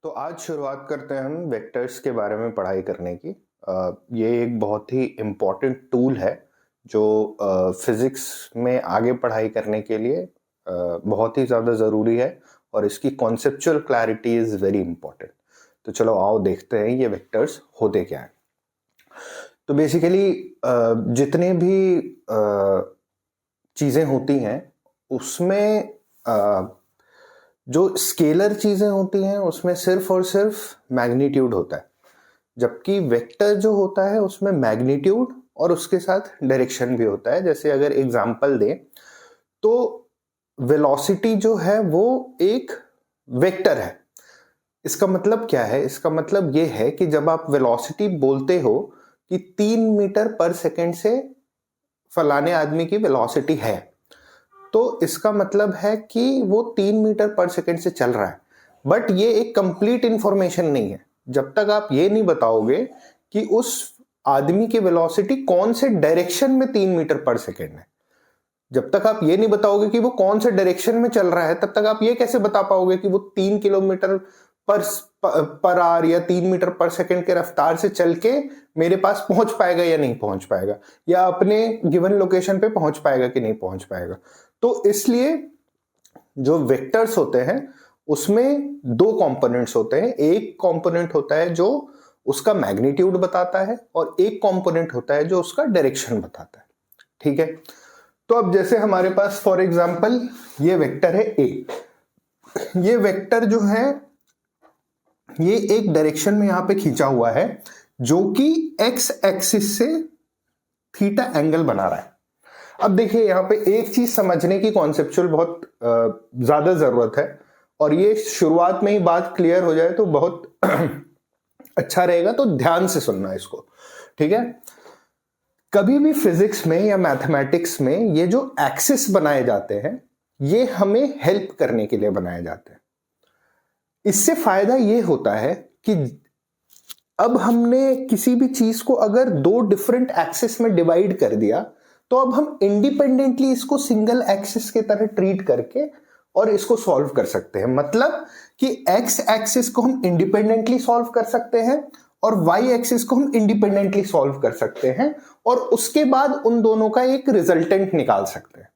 तो आज शुरुआत करते हैं हम वेक्टर्स के बारे में पढ़ाई करने की। ये एक बहुत ही इम्पोर्टेंट टूल है जो फिज़िक्स में आगे पढ़ाई करने के लिए बहुत ही ज़्यादा ज़रूरी है और इसकी conceptual clarity is very important. तो चलो आओ देखते हैं ये वेक्टर्स होते क्या हैं। तो बेसिकली जितने भी चीज़ें होती हैं उसमें जो स्केलर चीज़ें होती हैं उसमें सिर्फ और सिर्फ मैग्नीट्यूड होता है, जबकि वेक्टर जो होता है उसमें मैग्नीट्यूड और उसके साथ डायरेक्शन भी होता है। जैसे अगर एग्जांपल दें तो वेलोसिटी जो है वो एक वेक्टर है। इसका मतलब क्या है? इसका मतलब ये है कि जब आप वेलोसिटी बोलते हो कि 3 मीटर पर सेकंड से फलाने आदमी की वेलोसिटी है, तो इसका मतलब है कि वो 3 मीटर पर सेकंड से चल रहा है। बट ये एक कंप्लीट इंफॉर्मेशन नहीं है जब तक आप ये नहीं बताओगे कि उस आदमी की वेलोसिटी कौन से डायरेक्शन में 3 मीटर पर सेकंड है। जब तक आप ये नहीं बताओगे कि वो कौन से डायरेक्शन में चल रहा है, तब तक आप ये कैसे बता पाओगे कि वो 3 किलोमीटर पर आवर या 3 मीटर पर सेकंड के रफ्तार से चल के मेरे पास पहुंच पाएगा या नहीं पहुंच पाएगा, या अपने गिवन लोकेशन पे पहुंच पाएगा कि नहीं पहुंच पाएगा। तो इसलिए जो वेक्टर्स होते हैं उसमें दो कंपोनेंट्स होते हैं। एक कंपोनेंट होता है जो उसका मैग्नीट्यूड बताता है और एक कंपोनेंट होता है जो उसका डायरेक्शन बताता है। ठीक है, तो अब जैसे हमारे पास फॉर एग्जांपल ये वेक्टर है ए। ये वेक्टर जो है ये एक डायरेक्शन में यहां पे खींचा हुआ है जो कि एक्स एक्सिस से थीटा एंगल बना रहा है। अब देखिए यहां पे एक चीज समझने की कॉन्सेप्चुअल बहुत ज्यादा जरूरत है, और ये शुरुआत में ही बात क्लियर हो जाए तो बहुत अच्छा रहेगा, तो ध्यान से सुनना इसको। ठीक है, कभी भी फिजिक्स में या मैथमेटिक्स में ये जो एक्सिस बनाए जाते हैं ये हमें हेल्प करने के लिए बनाए जाते हैं। इससे फायदा ये होता है कि अब हमने किसी भी चीज को अगर दो डिफरेंट एक्सिस में डिवाइड कर दिया तो अब हम इंडिपेंडेंटली इसको सिंगल एक्सिस के तरह ट्रीट करके और इसको सॉल्व कर सकते हैं। मतलब कि एक्स एक्सिस को हम इंडिपेंडेंटली सॉल्व कर सकते हैं और वाई एक्सिस को हम इंडिपेंडेंटली सॉल्व कर सकते हैं, और उसके बाद उन दोनों का एक रिजल्टेंट निकाल सकते हैं।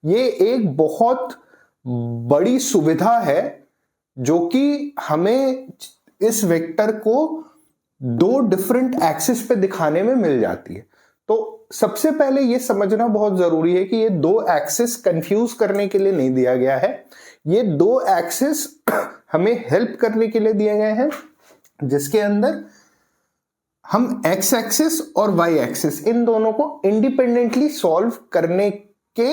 ये एक बहुत बड़ी सुविधा है जो कि हमें इस वेक्टर को दो डिफरेंट एक्सिस पे दिखाने में मिल जाती है। तो सबसे पहले ये समझना बहुत जरूरी है कि ये दो एक्सिस कंफ्यूज करने के लिए नहीं दिया गया है। ये दो एक्सिस हमें हेल्प करने के लिए दिए गए हैं, जिसके अंदर हम एक्स एक्सिस और वाई एक्सिस इन दोनों को इंडिपेंडेंटली सॉल्व करने के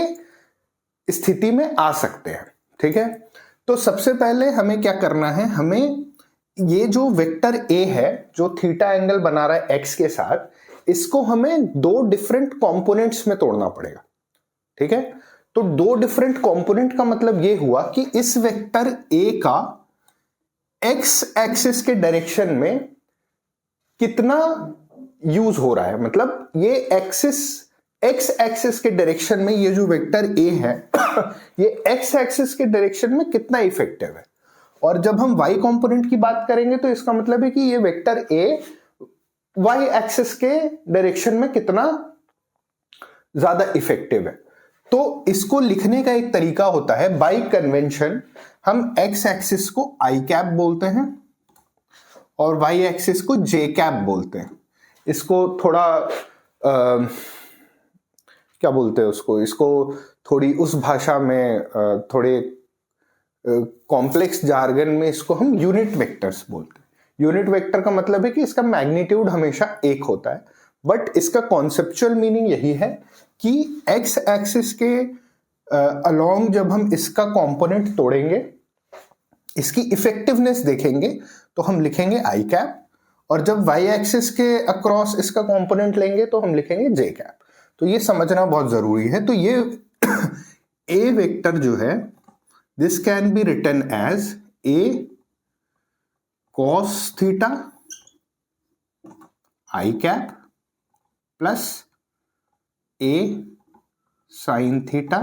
स्थिति में आ सकते हैं। ठीक है, तो सबसे पहले हमें क्या करना है, हमें ये जो वेक्टर ए है जो थीटा एंगल बना रहा है एक्स के साथ, इसको हमें दो डिफरेंट कंपोनेंट्स में तोड़ना पड़ेगा। ठीक है, तो दो डिफरेंट कंपोनेंट का मतलब ये हुआ कि इस वेक्टर ए का एक्स एक्सिस के डायरेक्शन में कितना यूज हो रहा है, मतलब ये एक्सिस एक्स एक्सिस के डायरेक्शन में ये जो वेक्टर ए है ये एक्स एक्सिस के डायरेक्शन में कितना इफेक्टिव है। और जब हम y कंपोनेंट की बात करेंगे तो इसका मतलब है कि ये वेक्टर a y एक्सिस के डायरेक्शन में कितना ज्यादा इफेक्टिव है। तो इसको लिखने का एक तरीका होता है, बाय कन्वेंशन हम x एक्सिस को i कैप बोलते हैं और y एक्सिस को j कैप बोलते हैं। इसको थोड़ा क्या बोलते हैं उसको, इसको थोड़ी उस भाषा में थोड़े कॉम्प्लेक्स जार्गन में इसको हम यूनिट वेक्टर्स बोलते हैं। यूनिट वेक्टर का मतलब है कि इसका मैग्नीट्यूड हमेशा एक होता है, बट इसका कॉन्सेप्चुअल मीनिंग यही है कि एक्स एक्सिस के अलोंग जब हम इसका कंपोनेंट तोड़ेंगे, इसकी इफेक्टिवनेस देखेंगे तो हम लिखेंगे आई कैप, और जब वाई एक्सिस के अक्रॉस इसका कंपोनेंट लेंगे तो हम लिखेंगे जे कैप। तो ये समझना बहुत जरूरी है। तो ये ए वेक्टर जो है this can be written as a cos theta I cap plus a sin theta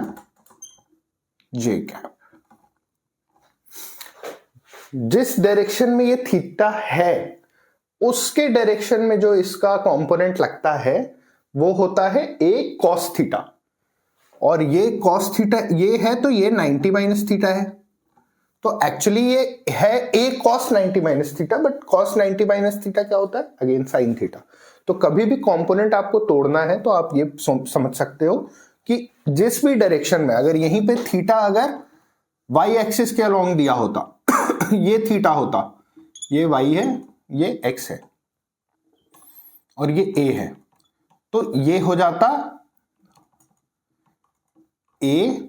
j cap। जिस डायरेक्शन में ये थीटा है उसके डायरेक्शन में जो इसका कंपोनेंट लगता है वो होता है a cos थीटा, और ये cos थीटा ये है तो ये 90 माइनस थीटा है, तो एक्चुअली ये है a cos 90 minus theta, but cos 90 minus theta क्या होता है अगेन sin थीटा। तो कभी भी कंपोनेंट आपको तोड़ना है तो आप ये समझ सकते हो कि जिस भी डायरेक्शन में, अगर यहीं पे थीटा अगर y एक्सिस के अलोंग दिया होता ये थीटा होता, ये y है ये x है और ये a है, तो ये हो जाता a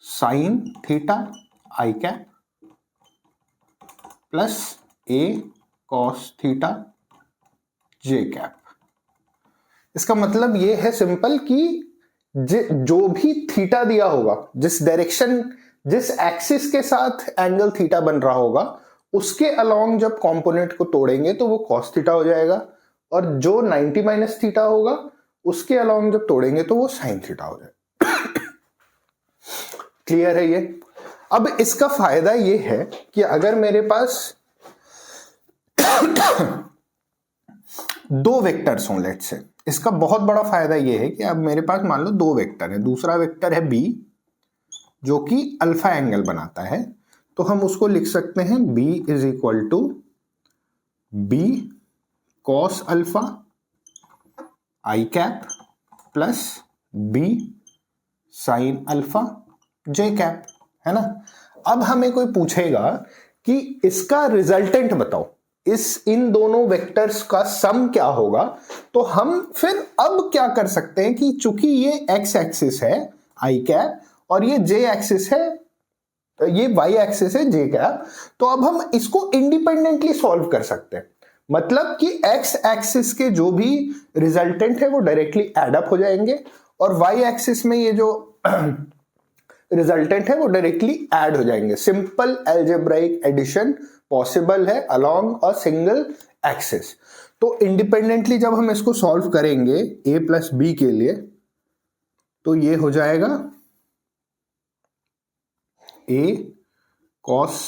sine theta I cap plus a cos theta J cap. इसका मतलब ये है सिंपल कि जो भी थीटा दिया होगा, जिस डायरेक्शन जिस एक्सिस के साथ एंगल थीटा बन रहा होगा उसके अलोंग जब कंपोनेंट को तोड़ेंगे तो वो कॉस थीटा हो जाएगा, और जो 90 माइनस थीटा होगा उसके अलोंग जब तोड़ेंगे तो वो साइन थीटा हो जाएगा। क्लियर है ये? अब इसका फायदा ये है कि अगर मेरे पास दो वेक्टर्स हों लेट्स से, इसका बहुत बड़ा फायदा ये है कि अब मेरे पास मान लो दो वेक्टर है, दूसरा वेक्टर है b जो कि अल्फा एंगल बनाता है, तो हम उसको लिख सकते हैं b is equal to b cos alpha I cap plus b sine alpha J cap, है ना। अब हमें कोई पूछेगा कि इसका रिजल्टेंट बताओ, इन दोनों वेक्टर्स का सम क्या होगा, तो हम फिर अब क्या कर सकते हैं कि चूंकि ये x एक्सिस है आई कैप और ये j एक्सिस है, ये y एक्सिस है j कैप, तो अब हम इसको इंडिपेंडेंटली सॉल्व कर सकते हैं। मतलब कि x एक्सिस के जो भी रिजल्टेंट है वो डायरेक्टली एड अप हो जाएंगे और y एक्सिस में ये जो रिजल्टेंट है वो डायरेक्टली ऐड हो जाएंगे। सिंपल एल्जेब्राइक एडिशन पॉसिबल है अलोंग अ सिंगल एक्सिस। तो इंडिपेंडेंटली जब हम इसको सॉल्व करेंगे a प्लस बी के लिए, तो ये हो जाएगा a cos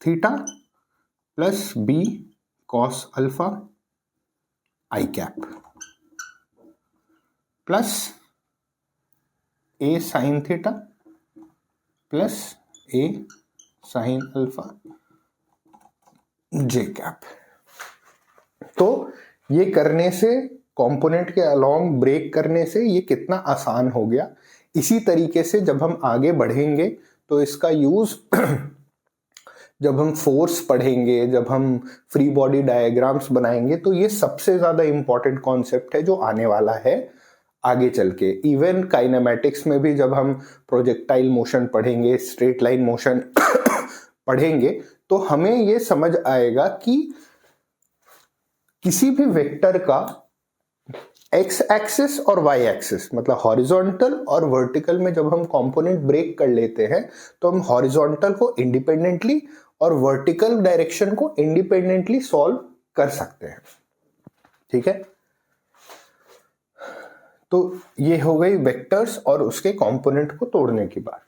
theta plus b cos alpha I cap plus a sin theta plus a sign alpha J cap. तो ये करने से, कंपोनेंट के अलोंग ब्रेक करने से ये कितना आसान हो गया। इसी तरीके से जब हम आगे बढ़ेंगे तो इसका यूज जब हम फोर्स पढ़ेंगे, जब हम फ्री बॉडी डायग्राम्स बनाएंगे, तो ये सबसे ज्यादा इंपॉर्टेंट कॉन्सेप्ट है जो आने वाला है आगे चल के। इवन काइनेमेटिक्स में भी जब हम प्रोजेक्टाइल मोशन पढ़ेंगे, स्ट्रेट लाइन मोशन पढ़ेंगे, तो हमें ये समझ आएगा कि किसी भी वेक्टर का एक्स एक्सिस और वाई एक्सिस, मतलब हॉरिजॉन्टल और वर्टिकल में जब हम कंपोनेंट ब्रेक कर लेते हैं तो हम हॉरिजॉन्टल को इंडिपेंडेंटली और वर्टिकल डायरेक्शन को इंडिपेंडेंटली सॉल्व कर सकते हैं। ठीक है, तो ये हो गई वेक्टर्स और उसके कंपोनेंट को तोड़ने की बात।